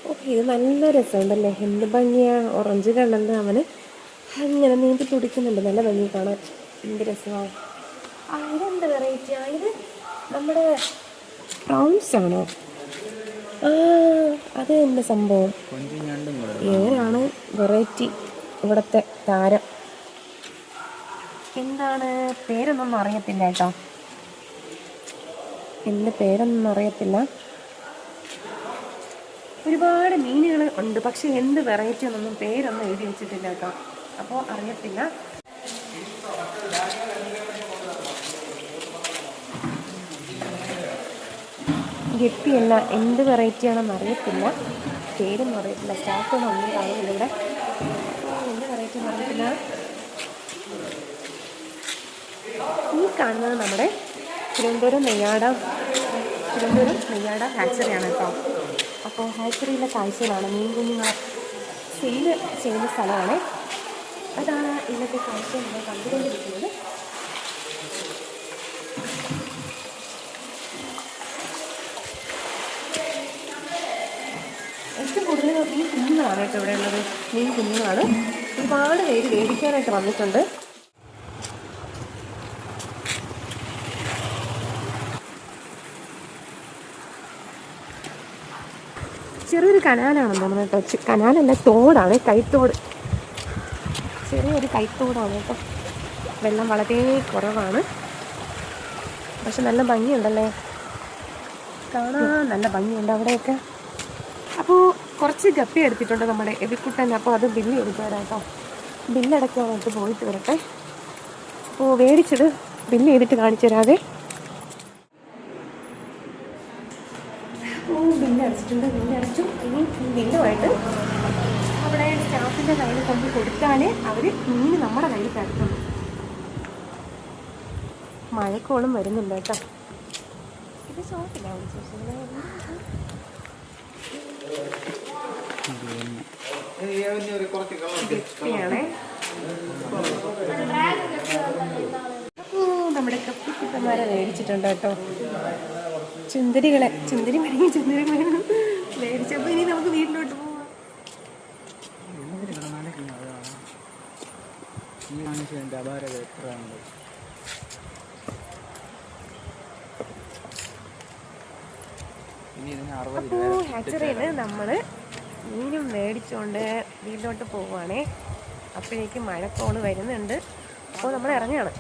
ഓ, ഇത് നല്ല രസമുണ്ടല്ലേ, എന്ത് ഭംഗിയാ. ഓറഞ്ച് കളറിൽ അവന് അങ്ങനെ നീന്തി തുടിക്കുന്നുണ്ട്, നല്ല ഭംഗി കാണാൻ, എന്ത് രസമാണ്. ഇതെന്ത് വെറൈറ്റിയാ ഇത്? നമ്മുടെ പ്രൗൺസ് ആണോ? അത് എൻ്റെ സംഭവം. ഇവരാണ് വെറൈറ്റി ഇവിടുത്തെ താരം. എന്താണ് പേരൊന്നും അറിയത്തില്ല കേട്ടോ, എൻ്റെ പേരൊന്നും അറിയത്തില്ല. ഒരുപാട് മീനുകൾ ഉണ്ട്, പക്ഷെ എന്ത് വെറൈറ്റി ഒന്നും പേരൊന്നും എഴുതി വെച്ചിട്ടില്ല കേട്ടോ, അപ്പോൾ അറിയത്തില്ല. ഗപ്പിയല്ല, എന്ത് വെറൈറ്റി ആണെന്ന് അറിയത്തില്ല, പേരൊന്നും അറിയത്തില്ല. സ്റ്റാഫൊന്നും ഒന്നും കാണുന്നില്ല ഇവിടെ, എന്ത് വെറൈറ്റി ഒന്നും അറിയത്തില്ല. ഈ കാണുന്നത് നമ്മുടെ തിരുവനന്തപുരം നെയ്യാട ഹാച്ചറിയാണ് കേട്ടോ. അപ്പോൾ ഹാച്ചറിയിലെ കാഴ്ചകളാണ്, മീൻ കുഞ്ഞുങ്ങളെ സെയിൽ ചെയ്യുന്ന സ്ഥലമാണ്. അതാണ് ഇന്നത്തെ കാഴ്ച നമ്മൾ കണ്ടുകൊണ്ടിരിക്കുന്നത്. ഏറ്റവും കൂടുതൽ ഈ കുഞ്ഞുങ്ങളാണ് കേട്ടോ ഇവിടെ ഉള്ളത്, മീൻ കുഞ്ഞുങ്ങളാണ്. ഒരുപാട് പേര് മേടിക്കാനായിട്ട് വന്നിട്ടുണ്ട്. ചെറിയൊരു കനാലാണെന്ന് തോന്നുന്നു കേട്ടോ, കനാലല്ല, തോടാണ്, കൈത്തോട്, ചെറിയൊരു കൈത്തോടാണ് കേട്ടോ. വെള്ളം വളരെ കുറവാണ്, പക്ഷെ നല്ല ഭംഗിയുണ്ടല്ലേ കാണാൻ, നല്ല ഭംഗിയുണ്ട് അവിടെയൊക്കെ. അപ്പോൾ കുറച്ച് ഗപ്പി എടുത്തിട്ടുണ്ട് നമ്മുടെ എബിക്കുട്ടൻ, അപ്പോൾ അത് ബില്ല് എടുത്ത് വരാം കേട്ടോ, ബില്ലടയ്ക്കാനായിട്ട് പോയിട്ട് വരട്ടെ. അപ്പോൾ മേടിച്ചത് ബില്ല് ചെയ്തിട്ട് കാണിച്ചു തരാതെ. ബില്ലടച്ചിട്ടുണ്ട്, ബില്ലടച്ചു. ഇനി ബില്ലുമായിട്ട് അവിടെ സ്റ്റാഫിൻ്റെ കയ്യിൽ കൊണ്ട് കൊടുത്താൽ അവർ മീൻ നമ്മുടെ കയ്യിൽ തരത്തുള്ളൂ. മഴക്കോളും വരുന്നുണ്ട് കേട്ടോ. ഇത് ഷോപ്പില്ല, അപ്പോൾ നമ്മുടെ കപ്പിക്കുട്ടന്മാരെ മേടിച്ചിട്ടുണ്ട് കേട്ടോ. ചുന്ദരി മേടിച്ചപ്പോൾ ഇനി നമുക്ക് വീട്ടിലോട്ട് പോവാം. അപ്പോൾ ഹാച്ചറിയിൽ നമ്മൾ മീനും മേടിച്ചുകൊണ്ട് വീട്ടിലോട്ട് പോവുകയാണേ. അപ്പോഴേക്കും മഴക്കോള് വരുന്നുണ്ട്, അപ്പോൾ നമ്മൾ ഇറങ്ങുകയാണ്.